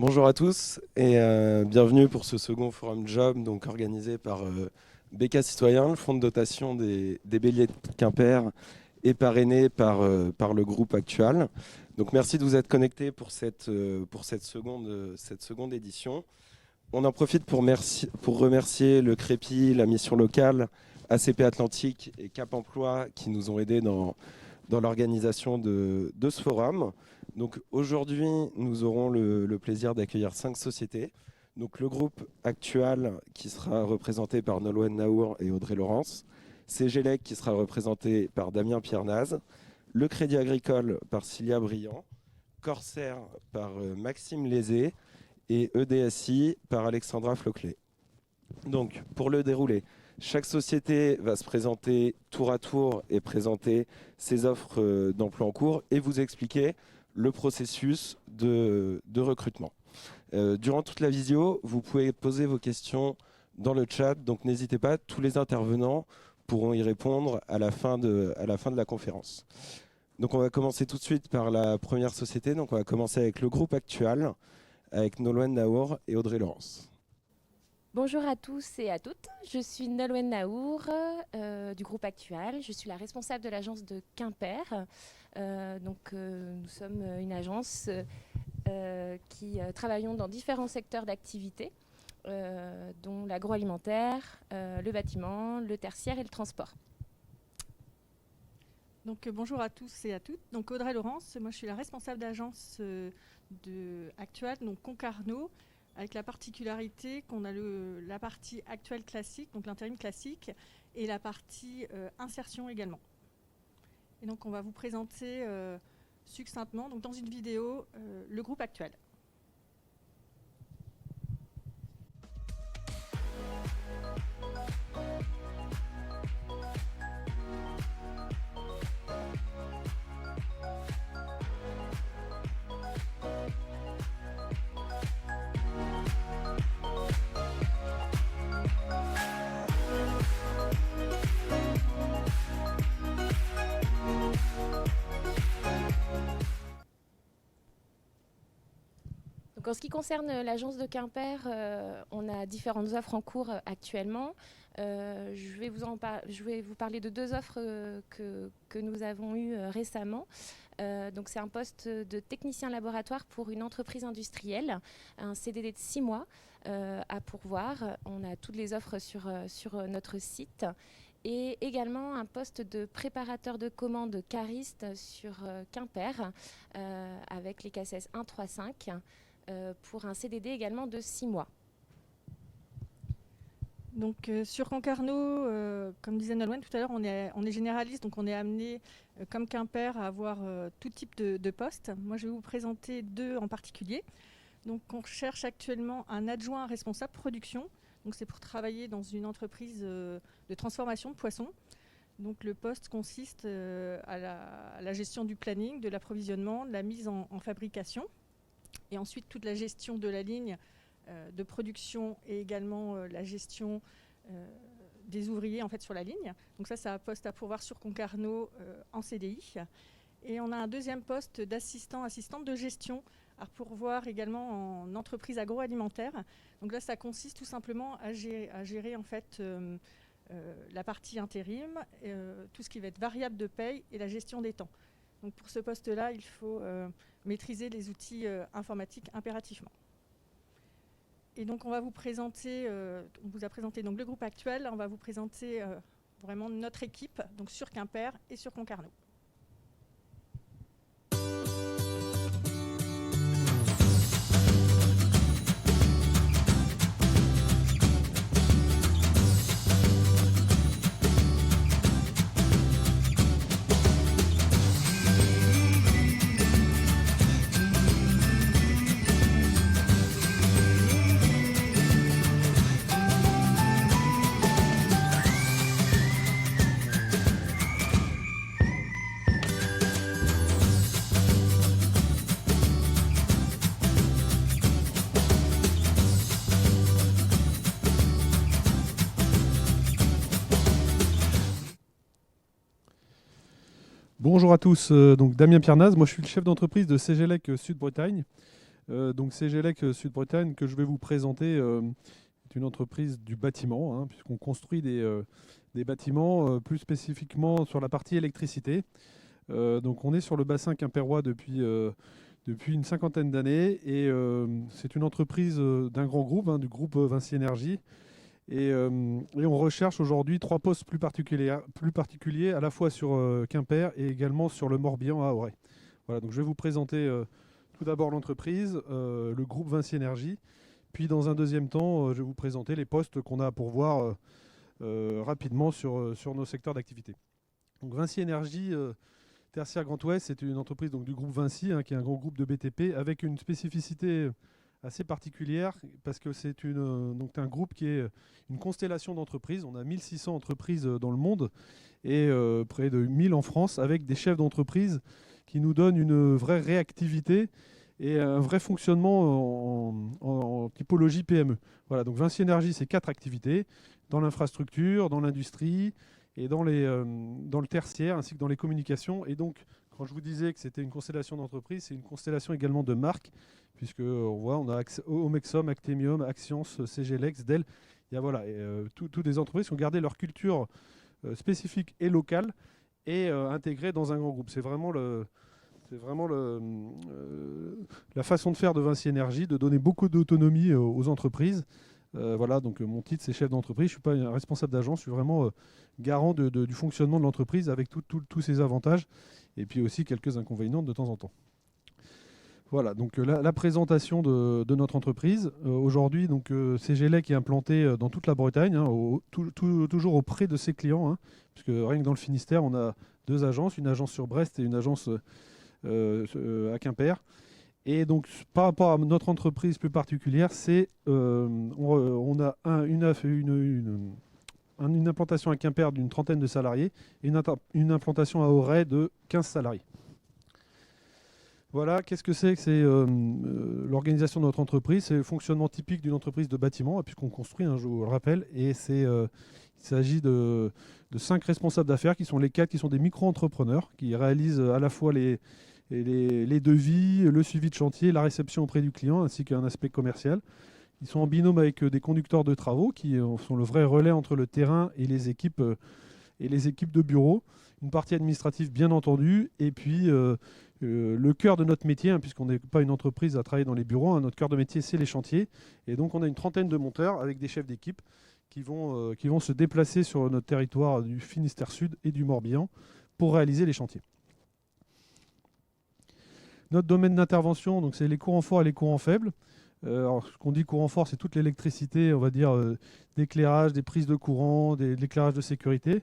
Bonjour à tous et bienvenue pour ce second forum job donc organisé par BK Citoyen, le fonds de dotation des Béliers de Quimper et parrainé par le groupe Actual. Donc merci de vous être connectés pour cette seconde édition. On en profite pour remercier le Crépi, la mission locale, ACP Atlantique et Cap Emploi qui nous ont aidés dans l'organisation de ce forum. Donc aujourd'hui, nous aurons le plaisir d'accueillir 5 sociétés. Donc le groupe Actual qui sera représenté par Nolwenn Naour et Audrey Laurence, CGLEC qui sera représenté par Damien Piernaz, le Crédit Agricole par Cilia Briand, Corsair par Maxime Lézé et EDSI par Alexandra Floclet. Donc pour le déroulé, chaque société va se présenter tour à tour et présenter ses offres d'emploi en cours et vous expliquer le processus de recrutement. Durant toute la visio, vous pouvez poser vos questions dans le chat, donc n'hésitez pas, tous les intervenants pourront y répondre à la fin de la conférence. Donc on va commencer tout de suite par la première société, donc on va commencer avec le groupe Actual, avec Nolwenn Naour et Audrey Laurence. Bonjour à tous et à toutes, je suis Nolwenn Naour du groupe Actual, je suis la responsable de l'agence de Quimper. Nous sommes une agence qui travaillons dans différents secteurs d'activité, dont l'agroalimentaire, le bâtiment, le tertiaire et le transport. Donc bonjour à tous et à toutes. Donc Audrey Laurence, moi je suis la responsable d'agence Actual, donc Concarneau, avec la particularité qu'on a la partie actuelle classique, donc l'intérim classique, et la partie insertion également. Et donc on va vous présenter succinctement, donc dans une vidéo, le groupe Actual. Donc, en ce qui concerne l'agence de Quimper, on a différentes offres en cours actuellement. Je vais vous parler de deux offres que nous avons eues récemment. Donc c'est un poste de technicien laboratoire pour une entreprise industrielle, un CDD de 6 mois à pourvoir. On a toutes les offres sur notre site. Et également un poste de préparateur de commandes cariste sur Quimper avec les KSS 135 pour un CDD également de 6 mois. Donc sur Concarneau, comme disait Nolwenn tout à l'heure, on est généraliste, donc on est amené, comme Quimper, à avoir tout type de postes. Moi, je vais vous présenter deux en particulier. Donc on cherche actuellement un adjoint responsable production. Donc c'est pour travailler dans une entreprise de transformation de poissons. Donc le poste consiste à la gestion du planning, de l'approvisionnement, de la mise en fabrication, et ensuite toute la gestion de la ligne de production et également la gestion des ouvriers en fait sur la ligne. Donc ça, c'est un poste à pourvoir sur Concarneau en CDI. Et on a un deuxième poste assistante de gestion à pourvoir également en entreprise agroalimentaire. Donc là, ça consiste tout simplement à gérer en fait la partie intérim, tout ce qui va être variable de paye et la gestion des temps. Donc pour ce poste-là, il faut maîtriser les outils informatiques impérativement. Et donc on va vous présenter, on vous a présenté donc le groupe Actual, on va vous présenter vraiment notre équipe, donc sur Quimper et sur Concarneau. Bonjour à tous, donc Damien Piernaz, moi je suis le chef d'entreprise de CGLEC Sud-Bretagne. Donc CGLEC Sud-Bretagne que je vais vous présenter est une entreprise du bâtiment, hein, puisqu'on construit des bâtiments, plus spécifiquement sur la partie électricité. Donc on est sur le bassin quimpérois depuis une cinquantaine d'années et c'est une entreprise d'un grand groupe, hein, du groupe Vinci Énergie. Et on recherche aujourd'hui 3 postes plus particuliers à la fois sur Quimper et également sur le Morbihan à Auray. Voilà, donc je vais vous présenter tout d'abord l'entreprise, le groupe Vinci Énergie. Puis dans un deuxième temps, je vais vous présenter les postes qu'on a à pourvoir rapidement sur nos secteurs d'activité. Donc Vinci Énergie Tertiaire Grand Ouest, c'est une entreprise donc, du groupe Vinci, hein, qui est un grand groupe de BTP, avec une spécificité assez particulière, parce que c'est donc un groupe qui est une constellation d'entreprises. On a 1600 entreprises dans le monde et près de 1000 en France, avec des chefs d'entreprise qui nous donnent une vraie réactivité et un vrai fonctionnement en typologie PME. Voilà, donc Vinci Énergie, c'est 4 activités, dans l'infrastructure, dans l'industrie, et dans le tertiaire, ainsi que dans les communications. Et donc, quand je vous disais que c'était une constellation d'entreprises, c'est une constellation également de marques, puisque on a Omexom, Actemium, Axians, CGLEX, Dell. Il y a toutes des entreprises qui ont gardé leur culture spécifique et locale et intégrée dans un grand groupe. C'est vraiment la façon de faire de Vinci Énergie, de donner beaucoup d'autonomie aux entreprises. Voilà, donc mon titre c'est chef d'entreprise, je ne suis pas un responsable d'agence, je suis vraiment garant du fonctionnement de l'entreprise avec tous ses avantages et puis aussi quelques inconvénients de temps en temps. Voilà, donc la présentation de notre entreprise. Aujourd'hui, donc CGLEC est implanté dans toute la Bretagne, hein, toujours auprès de ses clients, hein, puisque rien que dans le Finistère, on a 2 agences, une agence sur Brest et une agence à Quimper. Et donc, par rapport à notre entreprise plus particulière, on a une implantation à Quimper d'une 30aine de salariés et une implantation à Auray de 15 salariés. Voilà, qu'est-ce que c'est l'organisation de notre entreprise? C'est le fonctionnement typique d'une entreprise de bâtiment, puisqu'on construit, hein, je vous le rappelle, et il s'agit de 5 responsables d'affaires qui sont les 4 qui sont des micro-entrepreneurs, qui réalisent à la fois les devis, le suivi de chantier, la réception auprès du client, ainsi qu'un aspect commercial. Ils sont en binôme avec des conducteurs de travaux qui sont le vrai relais entre le terrain et les équipes de bureau. Une partie administrative, bien entendu, et puis le cœur de notre métier, hein, puisqu'on n'est pas une entreprise à travailler dans les bureaux, hein, notre cœur de métier, c'est les chantiers. Et donc, on a une 30aine de monteurs avec des chefs d'équipe qui vont se déplacer sur notre territoire du Finistère Sud et du Morbihan pour réaliser les chantiers. Notre domaine d'intervention, donc c'est les courants forts et les courants faibles. Alors, ce qu'on dit courant fort, c'est toute l'électricité, on va dire, d'éclairage, des prises de courant, de l'éclairage de sécurité.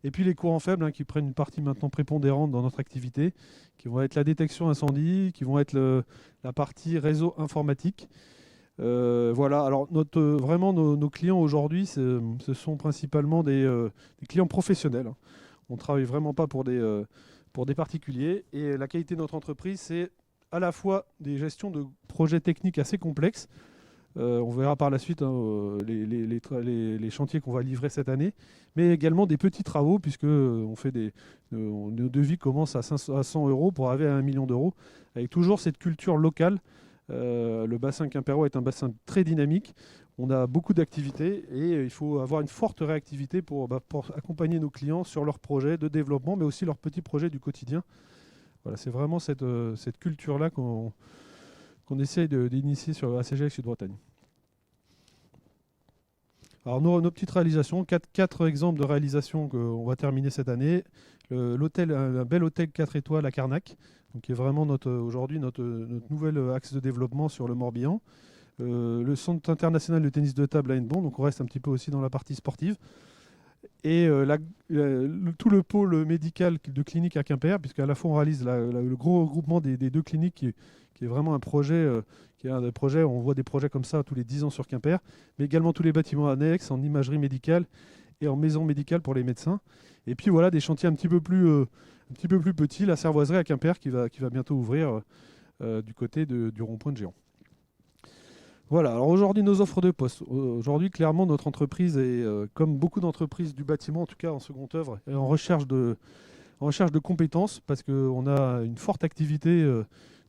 Et puis les courants faibles, hein, qui prennent une partie maintenant prépondérante dans notre activité, qui vont être la détection incendie, qui vont être la partie réseau informatique. Voilà, alors vraiment nos clients aujourd'hui, ce sont principalement des clients professionnels, hein. On ne travaille vraiment pas pour des particuliers. Et la qualité de notre entreprise, c'est à la fois des gestions de projets techniques assez complexes. On verra par la suite, hein, les chantiers qu'on va livrer cette année, mais également des petits travaux, puisque nos devis commencent à 100 € pour arriver à 1 million d'euros, avec toujours cette culture locale. Le bassin quimpérois est un bassin très dynamique. On a beaucoup d'activités et il faut avoir une forte réactivité pour accompagner nos clients sur leurs projets de développement, mais aussi leurs petits projets du quotidien. Voilà, c'est vraiment cette culture-là qu'on essaye d'initier à CGLEC Sud-Bretagne. Alors nos petites réalisations, 4 exemples de réalisations qu'on va terminer cette année. Un bel hôtel 4 étoiles à Carnac, donc qui est vraiment aujourd'hui notre nouvel axe de développement sur le Morbihan. Le centre international de tennis de table à Hennebont, donc on reste un petit peu aussi dans la partie sportive. Et tout le pôle médical de clinique à Quimper, puisqu'à la fois on réalise le gros regroupement des 2 cliniques qui est vraiment un projet, qui est un des projets, on voit des projets comme ça tous les 10 ans sur Quimper, mais également tous les bâtiments annexes en imagerie médicale et en maison médicale pour les médecins. Et puis voilà, des chantiers un petit peu plus petits, la Cervoiserie à Quimper qui va bientôt ouvrir du côté du rond-point de Géant. Voilà, alors aujourd'hui nos offres de poste. Aujourd'hui clairement notre entreprise est, comme beaucoup d'entreprises du bâtiment, en tout cas en seconde œuvre, est en recherche de compétences, parce qu'on a une forte activité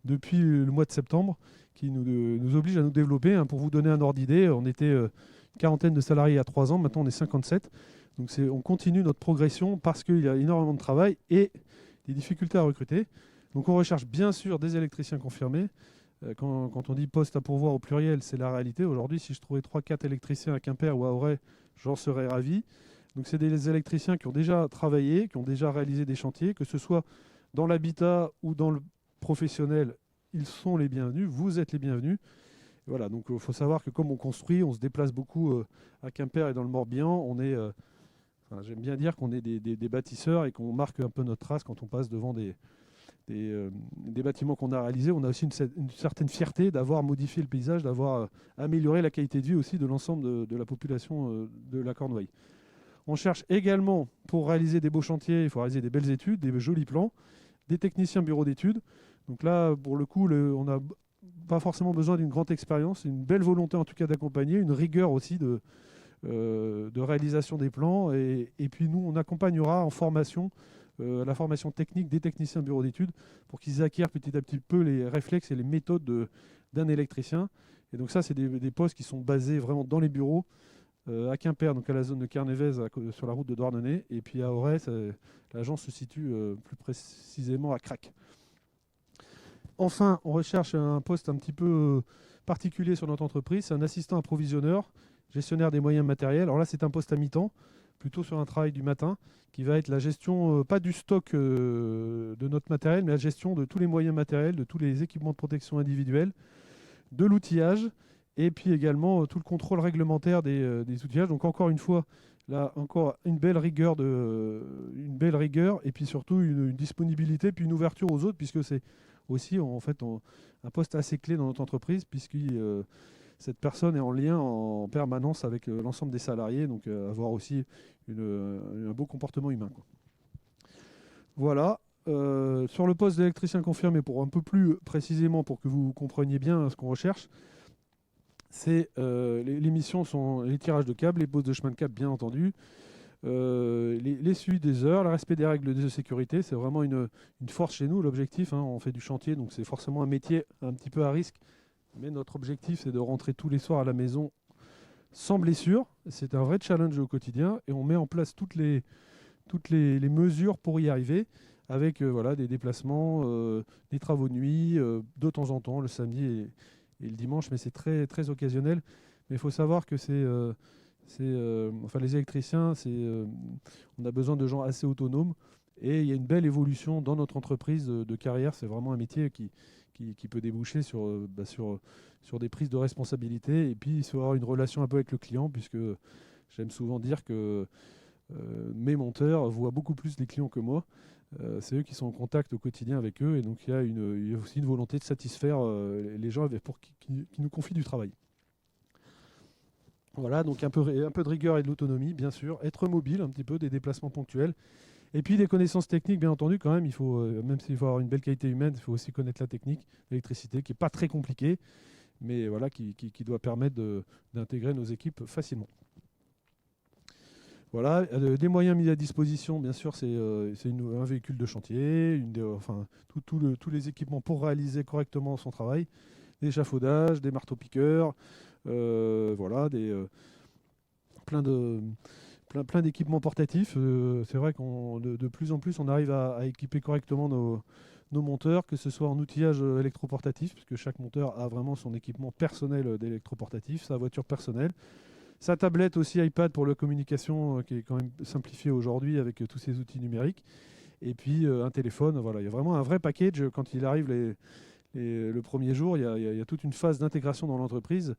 depuis le mois de septembre, qui nous oblige à nous développer. Pour vous donner un ordre d'idée, on était une quarantaine de salariés il y a 3 ans, maintenant on est 57. Donc on continue notre progression parce qu'il y a énormément de travail et des difficultés à recruter. Donc on recherche bien sûr des électriciens confirmés. Quand on dit poste à pourvoir au pluriel, c'est la réalité. Aujourd'hui, si je trouvais 3-4 électriciens à Quimper ou à Auray, j'en serais ravi. Donc c'est des électriciens qui ont déjà travaillé, qui ont déjà réalisé des chantiers, que ce soit dans l'habitat ou dans le professionnel, ils sont les bienvenus, vous êtes les bienvenus. Voilà, donc il faut savoir que comme on construit, on se déplace beaucoup à Quimper et dans le Morbihan, j'aime bien dire qu'on est des bâtisseurs et qu'on marque un peu notre trace quand on passe devant des bâtiments qu'on a réalisés. On a aussi une certaine fierté d'avoir modifié le paysage, d'avoir amélioré la qualité de vie aussi de l'ensemble de la population de la Cornouaille. On cherche également, pour réaliser des beaux chantiers, il faut réaliser des belles études, des jolis plans, des techniciens bureaux d'études. Donc là, pour le coup, on n'a pas forcément besoin d'une grande expérience, une belle volonté en tout cas d'accompagner, une rigueur aussi de réalisation des plans. Et puis nous, on accompagnera en formation, la formation technique des techniciens bureaux d'études pour qu'ils acquièrent petit à petit peu les réflexes et les méthodes d'un électricien. Et donc ça, c'est des postes qui sont basés vraiment dans les bureaux, à Quimper, donc à la zone de Carnévez, sur la route de Douarnenez, et puis à Auray, l'agence se situe plus précisément à Crac. Enfin, on recherche un poste un petit peu particulier sur notre entreprise, c'est un assistant approvisionneur, gestionnaire des moyens matériels. Alors là, c'est un poste à mi-temps, plutôt sur un travail du matin, qui va être la gestion, pas du stock de notre matériel, mais la gestion de tous les moyens matériels, de tous les équipements de protection individuelle, de l'outillage, et puis également tout le contrôle réglementaire des outillages. Donc encore une fois, là encore une belle rigueur, et puis surtout une disponibilité, puis une ouverture aux autres, puisque c'est aussi en fait un poste assez clé dans notre entreprise, puisque cette personne est en lien en permanence avec l'ensemble des salariés, donc avoir aussi un beau comportement humain, quoi. Voilà. Sur le poste d'électricien confirmé, pour un peu plus précisément, pour que vous compreniez bien ce qu'on recherche, les missions sont les tirages de câbles, les poses de chemin de câble bien entendu, les suivis des heures, le respect des règles de sécurité. C'est vraiment une force chez nous, l'objectif, on fait du chantier, donc c'est forcément un métier un petit peu à risque, mais notre objectif c'est de rentrer tous les soirs à la maison sans blessure. C'est un vrai challenge au quotidien et on met en place toutes les mesures pour y arriver, avec des déplacements, des travaux de nuit, de temps en temps, le samedi et le dimanche, mais c'est très, très occasionnel. Mais il faut savoir que les électriciens, on a besoin de gens assez autonomes et il y a une belle évolution dans notre entreprise de carrière. C'est vraiment un métier qui peut déboucher sur des prises de responsabilité et puis sur avoir une relation un peu avec le client, puisque j'aime souvent dire que mes monteurs voient beaucoup plus les clients que moi. C'est eux qui sont en contact au quotidien avec eux, et donc il y a aussi une volonté de satisfaire les gens qui nous confient du travail. Voilà, donc un peu de rigueur et de l'autonomie, bien sûr, être mobile un petit peu, des déplacements ponctuels, et puis des connaissances techniques, bien entendu, quand même. Même s'il faut avoir une belle qualité humaine, il faut aussi connaître la technique, l'électricité, qui n'est pas très compliquée, mais voilà, qui doit permettre d'intégrer nos équipes facilement. Voilà, des moyens mis à disposition, bien sûr, c'est un véhicule de chantier, tous les équipements pour réaliser correctement son travail, des échafaudages, des marteaux-piqueurs, plein d'équipements portatifs. C'est vrai qu'on de plus en plus on arrive à équiper correctement nos monteurs, que ce soit en outillage électroportatif, puisque chaque monteur a vraiment son équipement personnel d'électroportatif, sa voiture personnelle, sa tablette aussi iPad pour la communication, qui est quand même simplifiée aujourd'hui avec tous ces outils numériques, et puis un téléphone. Voilà, il y a vraiment un vrai package. Quand il arrive le premier jour, il y a toute une phase d'intégration dans l'entreprise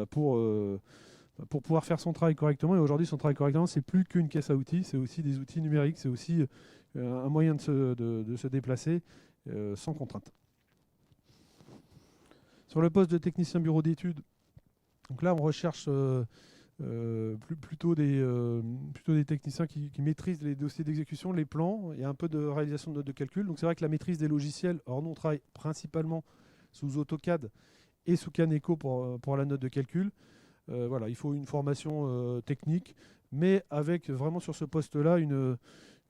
pour pouvoir faire son travail correctement. Et aujourd'hui, son travail correctement, c'est plus qu'une caisse à outils, c'est aussi des outils numériques, c'est aussi un moyen de se déplacer sans contrainte. Sur le poste de technicien bureau d'études, donc là, on recherche plutôt des techniciens qui maîtrisent les dossiers d'exécution, les plans, et un peu de réalisation de notes de calcul. Donc c'est vrai que la maîtrise des logiciels, or nous on travaille principalement sous AutoCAD et sous Caneco pour la note de calcul. Il faut une formation technique, mais avec vraiment sur ce poste-là une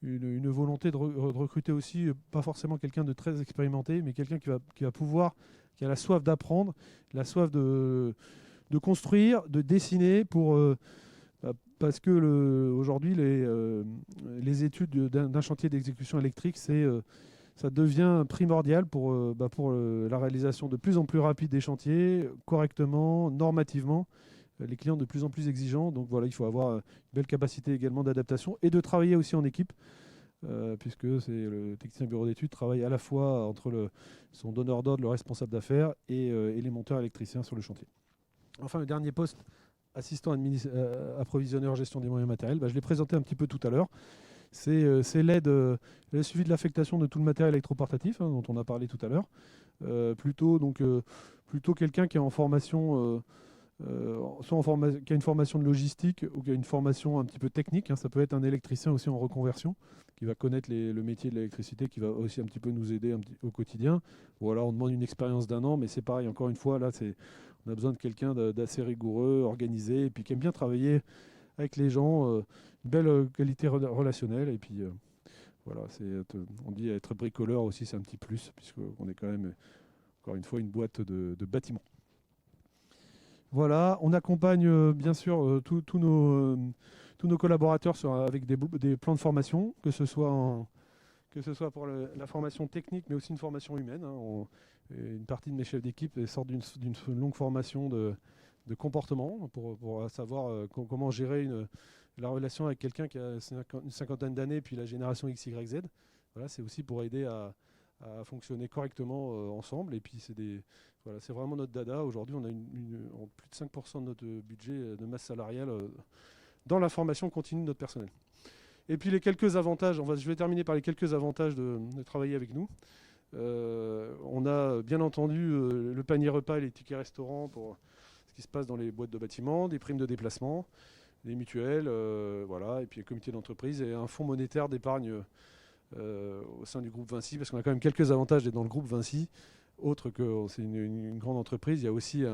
une volonté de recruter aussi, pas forcément quelqu'un de très expérimenté, mais quelqu'un qui va pouvoir, qui a la soif d'apprendre, la soif de construire, de dessiner parce que aujourd'hui, les études d'un chantier d'exécution électrique, ça devient primordial pour la réalisation de plus en plus rapide des chantiers, correctement, normativement. Les clients de plus en plus exigeants. Donc voilà, il faut avoir une belle capacité également d'adaptation et de travailler aussi en équipe, puisque le technicien bureau d'études travaille à la fois entre son donneur d'ordre, le responsable d'affaires et les monteurs électriciens sur le chantier. Enfin, le dernier poste, assistant approvisionneur gestion des moyens matériels, je l'ai présenté un petit peu tout à l'heure. C'est l'aide, le suivi de l'affectation de tout le matériel électroportatif, dont on a parlé tout à l'heure. Plutôt quelqu'un qui est en formation, qui a une formation de logistique ou qui a une formation un petit peu technique. Ça peut être un électricien aussi en reconversion, qui va connaître le métier de l'électricité, qui va aussi un petit peu nous aider au quotidien. Ou alors on demande une expérience d'1 an, mais c'est pareil, encore une fois, là, on a besoin de quelqu'un d'assez rigoureux, organisé, et puis qui aime bien travailler avec les gens, une belle qualité relationnelle. Et puis voilà, on dit être bricoleur aussi, c'est un petit plus, puisqu'on est quand même, encore une fois, une boîte de bâtiments. Voilà, on accompagne bien sûr tous nos collaborateurs avec des plans de formation, que ce soit pour la formation technique, mais aussi une formation humaine. Une partie de mes chefs d'équipe sortent d'une longue formation de comportement pour savoir comment gérer la relation avec quelqu'un qui a une cinquantaine d'années, puis la génération X, Y, Z. Voilà, c'est aussi pour aider à fonctionner correctement ensemble. Et puis c'est vraiment notre dada. Aujourd'hui, on a plus de 5% de notre budget de masse salariale dans la formation continue de notre personnel. Et puis les quelques avantages, je vais terminer par les quelques avantages de travailler avec nous. On a bien entendu le panier repas et les tickets restaurants pour ce qui se passe dans les boîtes de bâtiment, des primes de déplacement, des mutuelles, et puis un comité d'entreprise et un fonds monétaire d'épargne au sein du groupe Vinci, parce qu'on a quand même quelques avantages d'être dans le groupe Vinci. Autre que c'est une grande entreprise, il y a aussi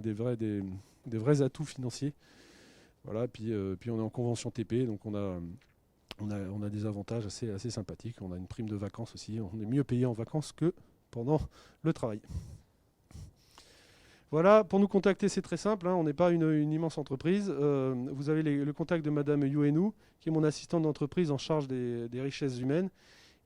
des vrais atouts financiers. Voilà, puis on est en convention TP, donc on a des avantages assez sympathiques. On a une prime de vacances aussi. On est mieux payé en vacances que pendant le travail. Voilà, pour nous contacter, c'est très simple. On n'est pas une immense entreprise. Vous avez le contact de Madame Youenou, qui est mon assistante d'entreprise en charge des richesses humaines.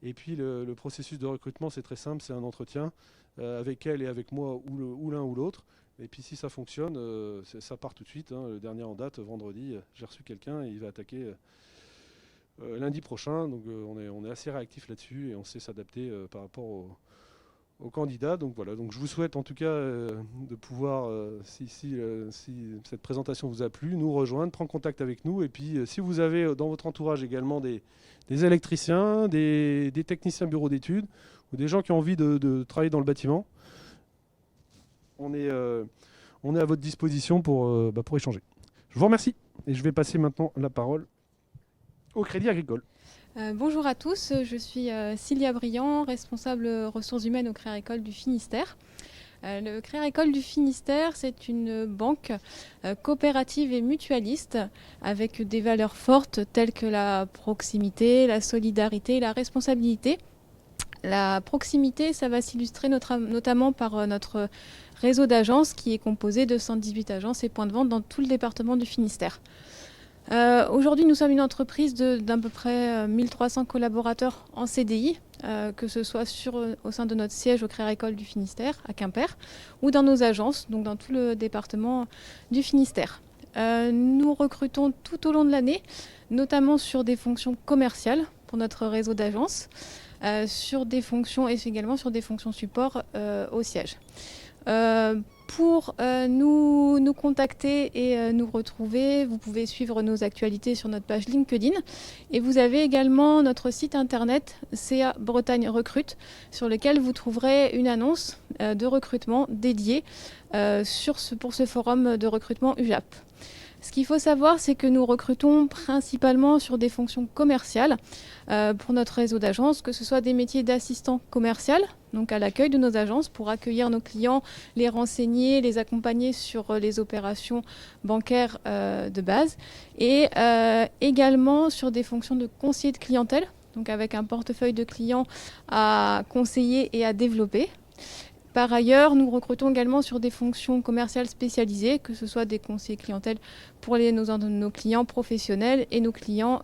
Et puis le processus de recrutement, c'est très simple. C'est un entretien avec elle et avec moi, ou l'un ou l'autre. Et puis si ça fonctionne, ça part tout de suite. Le dernier en date, vendredi, j'ai reçu quelqu'un et il va attaquer lundi prochain. Donc on est assez réactif là-dessus et on sait s'adapter par rapport aux candidats. Donc voilà, donc je vous souhaite en tout cas de pouvoir, si cette présentation vous a plu, nous rejoindre, prendre contact avec nous. Et puis si vous avez dans votre entourage également des électriciens, des techniciens bureau d'études ou des gens qui ont envie de travailler dans le bâtiment, on est à votre disposition pour échanger. Je vous remercie et je vais passer maintenant la parole au Crédit Agricole. Bonjour à tous, je suis Cilia Briand, responsable ressources humaines au Crédit Agricole du Finistère. Le Crédit Agricole du Finistère, c'est une banque coopérative et mutualiste avec des valeurs fortes telles que la proximité, la solidarité et la responsabilité. La proximité, ça va s'illustrer notamment par notre réseau d'agences qui est composé de 118 agences et points de vente dans tout le département du Finistère. Aujourd'hui, nous sommes une entreprise d'à peu près 1300 collaborateurs en CDI, que ce soit au sein de notre siège au Crédit Agricole du Finistère, à Quimper, ou dans nos agences, donc dans tout le département du Finistère. Nous recrutons tout au long de l'année, notamment sur des fonctions commerciales pour notre réseau d'agences, sur des fonctions et également sur des fonctions support au siège. Pour nous contacter et nous retrouver, vous pouvez suivre nos actualités sur notre page LinkedIn. Et vous avez également notre site internet CA Bretagne Recrute, sur lequel vous trouverez une annonce de recrutement dédiée pour ce forum de recrutement UJAP. Ce qu'il faut savoir, c'est que nous recrutons principalement sur des fonctions commerciales pour notre réseau d'agences, que ce soit des métiers d'assistant commercial, donc à l'accueil de nos agences pour accueillir nos clients, les renseigner, les accompagner sur les opérations bancaires de base, et également sur des fonctions de conseiller de clientèle donc avec un portefeuille de clients à conseiller et à développer. Par ailleurs, nous recrutons également sur des fonctions commerciales spécialisées, que ce soit des conseillers clientèle pour nos clients professionnels et nos clients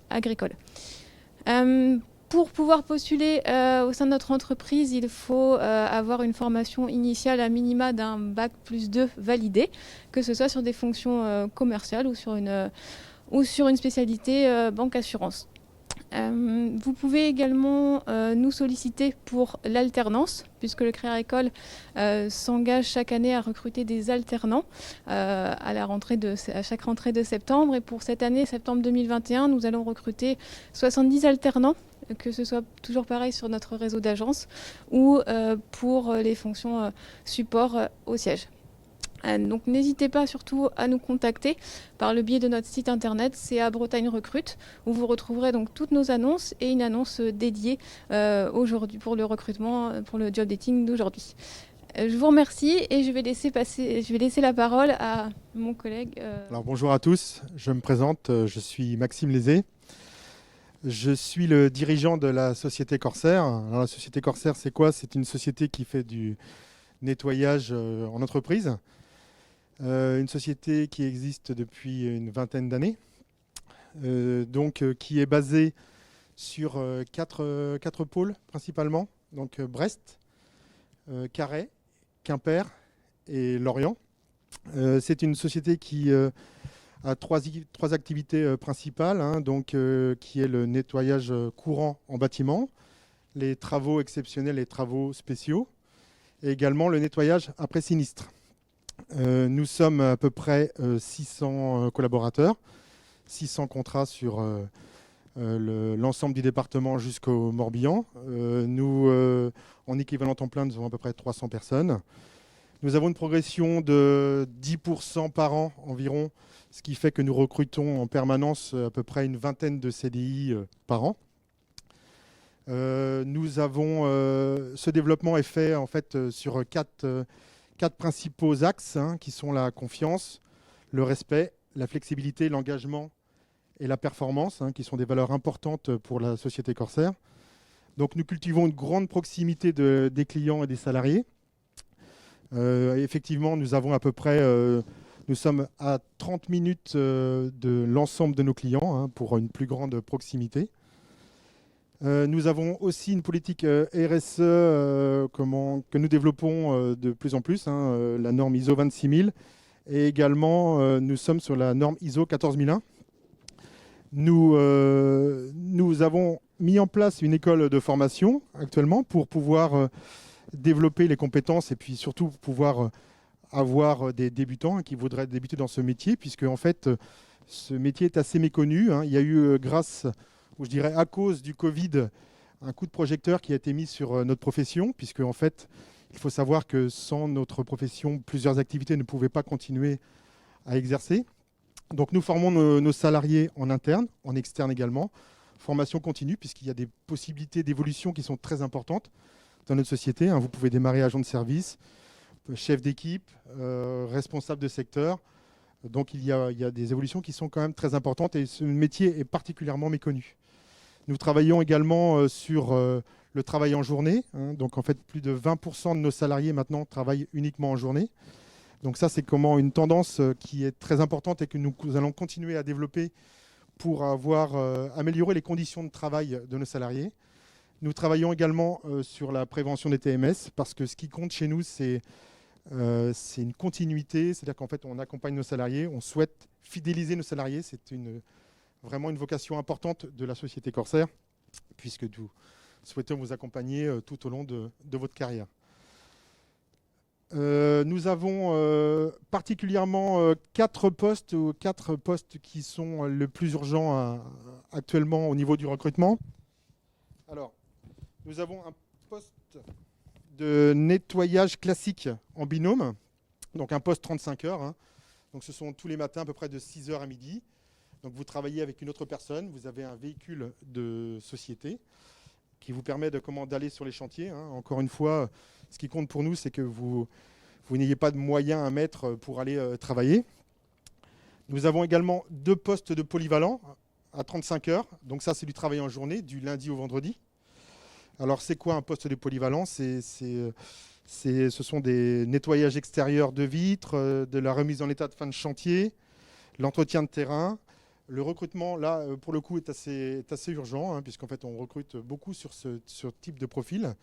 agricoles. Pour pouvoir postuler au sein de notre entreprise, il faut avoir une formation initiale à minima d'un bac plus 2 validé, que ce soit sur des fonctions commerciales ou sur une spécialité banque assurance. Vous pouvez également nous solliciter pour l'alternance, puisque le Créa École s'engage chaque année à recruter des alternants à chaque rentrée de septembre. Et pour cette année, septembre 2021, nous allons recruter 70 alternants, que ce soit toujours pareil sur notre réseau d'agences ou pour les fonctions support au siège. Donc n'hésitez pas surtout à nous contacter par le biais de notre site internet CA Bretagne Recrute, où vous retrouverez donc toutes nos annonces et une annonce dédiée aujourd'hui pour le recrutement, pour le job dating d'aujourd'hui. Je vous remercie et je vais laisser la parole à mon collègue. Alors bonjour à tous, je me présente, je suis Maxime Lézé. Je suis le dirigeant de la société Corsair. Alors, la société Corsair, c'est quoi? C'est une société qui fait du nettoyage en entreprise. Une société qui existe depuis une vingtaine d'années, qui est basée sur quatre pôles principalement, donc Brest, Carhaix, Quimper et Lorient. C'est une société qui a trois activités principales, qui est le nettoyage courant en bâtiment, les travaux exceptionnels et travaux spéciaux, et également le nettoyage après sinistre. Nous sommes à peu près 600 collaborateurs, 600 contrats sur l'ensemble du département jusqu'au Morbihan. En équivalent temps plein, nous avons à peu près 300 personnes. Nous avons une progression de 10% par an environ, ce qui fait que nous recrutons en permanence à peu près une vingtaine de CDI par an. Ce développement est fait en fait sur quatre principaux axes qui sont la confiance, le respect, la flexibilité, l'engagement et la performance, qui sont des valeurs importantes pour la société Corsair. Donc nous cultivons une grande proximité des clients et des salariés. Effectivement, nous avons à peu près, nous sommes à 30 minutes de l'ensemble de nos clients pour une plus grande proximité. Nous avons aussi une politique RSE que nous développons de plus en plus, la norme ISO 26000, et également nous sommes sur la norme ISO 14001. Nous avons mis en place une école de formation actuellement pour pouvoir développer les compétences et puis surtout pouvoir avoir des débutants qui voudraient débuter dans ce métier, puisque en fait ce métier est assez méconnu. Il y a eu ou je dirais à cause du Covid, un coup de projecteur qui a été mis sur notre profession, puisque en fait, il faut savoir que sans notre profession, plusieurs activités ne pouvaient pas continuer à exercer. Donc nous formons nos salariés en interne, en externe également. Formation continue, puisqu'il y a des possibilités d'évolution qui sont très importantes dans notre société. Vous pouvez démarrer agent de service, chef d'équipe, responsable de secteur. Donc il y a des évolutions qui sont quand même très importantes et ce métier est particulièrement méconnu. Nous travaillons également sur le travail en journée. Donc en fait, plus de 20% de nos salariés maintenant travaillent uniquement en journée. Donc ça, c'est une tendance qui est très importante et que nous allons continuer à développer pour améliorer les conditions de travail de nos salariés. Nous travaillons également sur la prévention des TMS parce que ce qui compte chez nous, c'est une continuité. C'est-à-dire qu'en fait, on accompagne nos salariés, on souhaite fidéliser nos salariés. C'est vraiment une vocation importante de la société Corsair, puisque nous souhaitons vous accompagner tout au long de votre carrière. Nous avons particulièrement 4 postes qui sont le plus urgents actuellement au niveau du recrutement. Alors, nous avons un poste de nettoyage classique en binôme, donc un poste 35 heures. Donc ce sont tous les matins à peu près de 6h à midi. Donc vous travaillez avec une autre personne, vous avez un véhicule de société qui vous permet d'aller sur les chantiers. Encore une fois, ce qui compte pour nous, c'est que vous n'ayez pas de moyens à mettre pour aller travailler. Nous avons également 2 postes de polyvalents. à 35 heures. Donc ça, c'est du travail en journée, du lundi au vendredi. Alors, c'est quoi un poste de polyvalence? Ce sont des nettoyages extérieurs de vitres, de la remise en état de fin de chantier, l'entretien de terrain. Le recrutement, là, pour le coup, est assez urgent, hein, puisqu'en fait, on recrute beaucoup sur ce type de profil.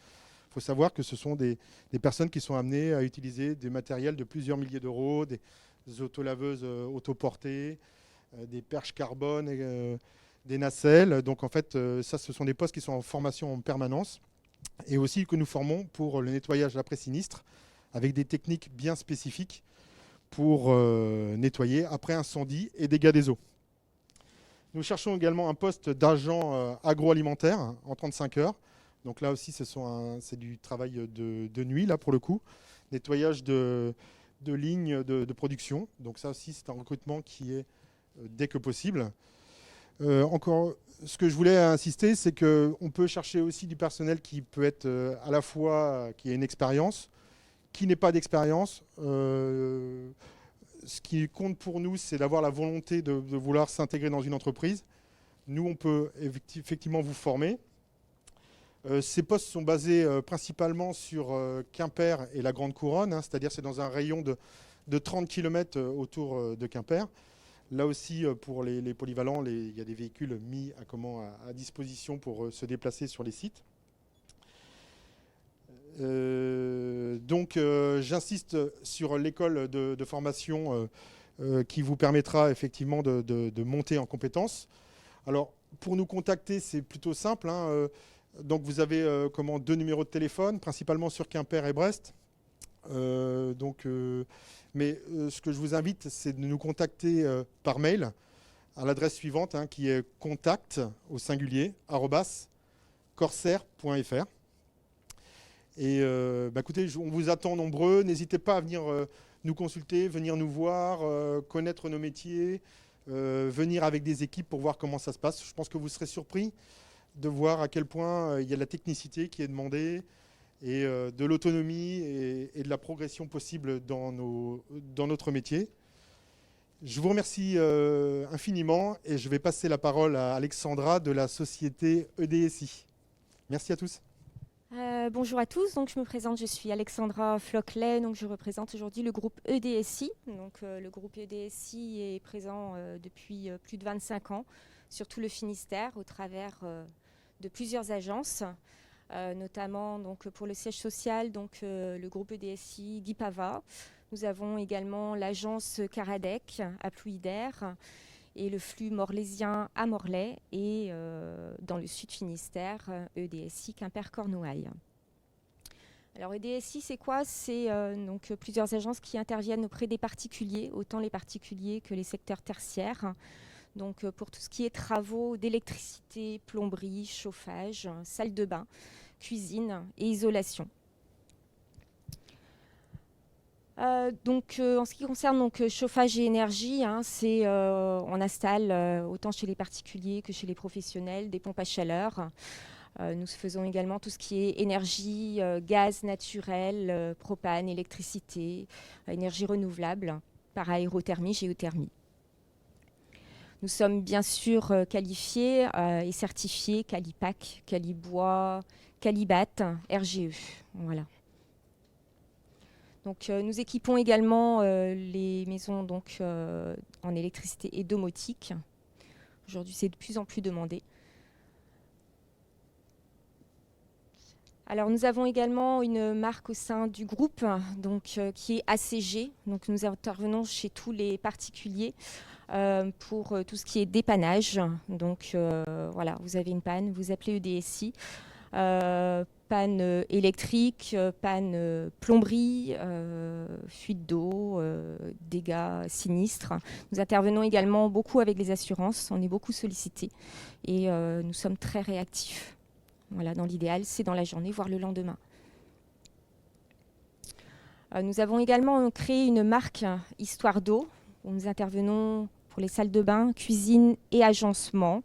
Il faut savoir que ce sont des personnes qui sont amenées à utiliser des matériels de plusieurs milliers d'euros, des autolaveuses autoportées, des perches carbone, des nacelles. Donc en fait, ça, ce sont des postes qui sont en formation en permanence et aussi que nous formons pour le nettoyage après-sinistre avec des techniques bien spécifiques pour nettoyer après incendie et dégâts des eaux. Nous cherchons également un poste d'agent agroalimentaire en 35 heures. Donc là aussi, c'est du travail de nuit, là pour le coup. Nettoyage de lignes de production. Donc ça aussi, c'est un recrutement qui est dès que possible. Encore, ce que je voulais insister, c'est qu'on peut chercher aussi du personnel qui peut être à la fois qui a une expérience, qui n'est pas d'expérience. Ce qui compte pour nous, c'est d'avoir la volonté de vouloir s'intégrer dans une entreprise. Nous, on peut effectivement vous former. Ces postes sont basés principalement sur Quimper et la Grande Couronne, hein, c'est-à-dire c'est dans un rayon de 30 km autour de Quimper. Là aussi, pour les polyvalents, il y a des véhicules mis à disposition pour se déplacer sur les sites. Donc, j'insiste sur l'école de formation qui vous permettra effectivement de monter en compétences. Alors, pour nous contacter, c'est plutôt simple, hein, donc, vous avez 2 numéros de téléphone, principalement sur Quimper et Brest. Mais ce que je vous invite, c'est de nous contacter par mail à l'adresse suivante, hein, qui est contact au singulier @corsair.fr. Et écoutez, on vous attend nombreux. N'hésitez pas à venir nous consulter, venir nous voir, connaître nos métiers, venir avec des équipes pour voir comment ça se passe. Je pense que vous serez surpris de voir à quel point il y a de la technicité qui est demandée et de l'autonomie et de la progression possible dans notre métier. Je vous remercie infiniment et je vais passer la parole à Alexandra de la société EDSI. Merci à tous. Bonjour à tous, donc je me présente, je suis Alexandra Floclet, donc je représente aujourd'hui le groupe EDSI. Donc, le groupe EDSI est présent depuis plus de 25 ans sur tout le Finistère au travers de plusieurs agences, notamment donc, pour le siège social, donc, le groupe EDSI Guipava. Nous avons également l'agence Caradec à Plouider et le flux morlaisien à Morlaix et dans le sud Finistère, EDSI Quimper-Cornouailles. Alors EDSI, c'est quoi? C'est donc plusieurs agences qui interviennent auprès des particuliers, autant les particuliers que les secteurs tertiaires. Donc pour tout ce qui est travaux d'électricité, plomberie, chauffage, salle de bain, cuisine et isolation. Donc, en ce qui concerne donc, chauffage et énergie, hein, on installe autant chez les particuliers que chez les professionnels des pompes à chaleur. Nous faisons également tout ce qui est énergie, gaz naturel, propane, électricité, énergie renouvelable, par aérothermie, géothermie. Nous sommes bien sûr qualifiés et certifiés Qualipac, Qualibois, Qualibat, RGE. Voilà. Donc, nous équipons également les maisons donc, en électricité et domotique. Aujourd'hui, c'est de plus en plus demandé. Alors, nous avons également une marque au sein du groupe donc, qui est ACG. Donc, nous intervenons chez tous les particuliers pour tout ce qui est dépannage. Donc, voilà, vous avez une panne, vous appelez EDSI. Panne électrique, panne plomberie, fuite d'eau, dégâts sinistres. Nous intervenons également beaucoup avec les assurances, on est beaucoup sollicités et nous sommes très réactifs. Voilà, dans l'idéal, c'est dans la journée, voire le lendemain. Nous avons également créé une marque Histoire d'eau, où nous intervenons pour les salles de bain, cuisine et agencement.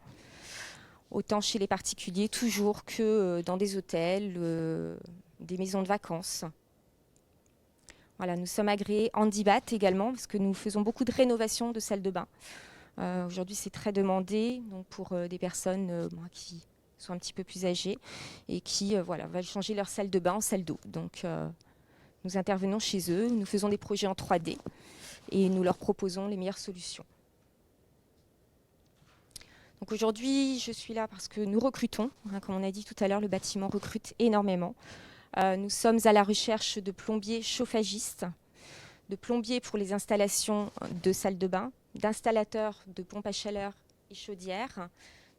Autant chez les particuliers, toujours que dans des hôtels, des maisons de vacances. Voilà, nous sommes agréés Handibat également, parce que nous faisons beaucoup de rénovation de salles de bain. Aujourd'hui, c'est très demandé, donc pour des personnes qui sont un petit peu plus âgées et qui veulent changer leur salle de bain en salle d'eau. Donc, nous intervenons chez eux, nous faisons des projets en 3D et nous leur proposons les meilleures solutions. Donc aujourd'hui, je suis là parce que nous recrutons. Comme on a dit tout à l'heure, le bâtiment recrute énormément. Nous sommes à la recherche de plombiers chauffagistes, de plombiers pour les installations de salles de bain, d'installateurs de pompes à chaleur et chaudières,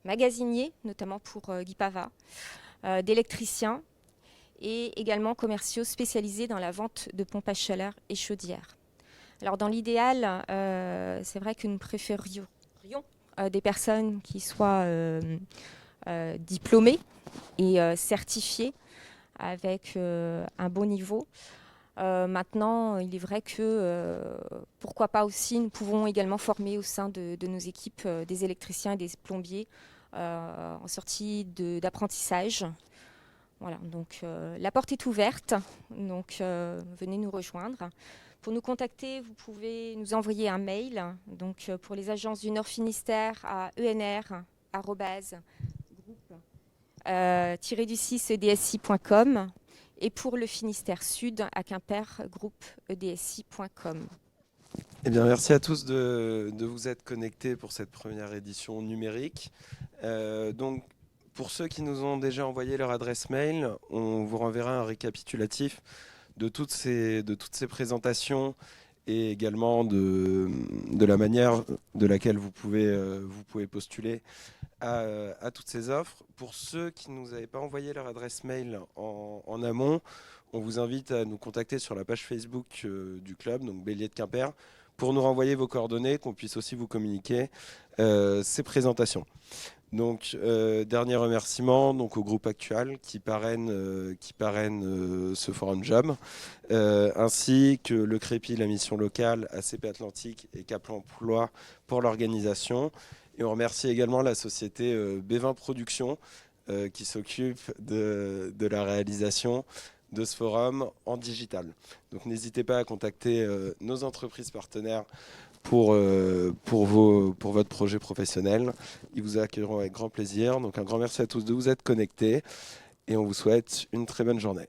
magasiniers, notamment pour Guy Pava, d'électriciens et également commerciaux spécialisés dans la vente de pompes à chaleur et chaudières. Alors dans l'idéal, c'est vrai que nous préférions des personnes qui soient diplômées et certifiées avec un bon niveau. Maintenant, il est vrai que pourquoi pas aussi, nous pouvons également former au sein de nos équipes des électriciens et des plombiers en sortie d'apprentissage. Voilà, donc la porte est ouverte, donc venez nous rejoindre. Pour nous contacter, vous pouvez nous envoyer un mail donc, pour les agences du Nord Finistère à enr@groupe-edsi.com et pour le Finistère Sud à Quimper, groupe edsi.com. Eh bien, merci à tous de vous être connectés pour cette première édition numérique. Donc, pour ceux qui nous ont déjà envoyé leur adresse mail, on vous renverra un récapitulatif de toutes ces présentations et également de la manière de laquelle vous pouvez postuler à toutes ces offres. Pour ceux qui ne nous avaient pas envoyé leur adresse mail en amont, on vous invite à nous contacter sur la page Facebook du club, donc Bélier de Quimper, pour nous renvoyer vos coordonnées, qu'on puisse aussi vous communiquer ces présentations. Donc, dernier remerciement donc, au groupe Actual qui parraine ce Forum Job, ainsi que le Crépi, la mission locale, ACP Atlantique et Cap Emploi pour l'organisation. Et on remercie également la société B20 Productions qui s'occupe de la réalisation de ce forum en digital. Donc n'hésitez pas à contacter nos entreprises partenaires pour votre projet professionnel. Ils vous accueilleront avec grand plaisir. Donc un grand merci à tous de vous être connectés et on vous souhaite une très bonne journée.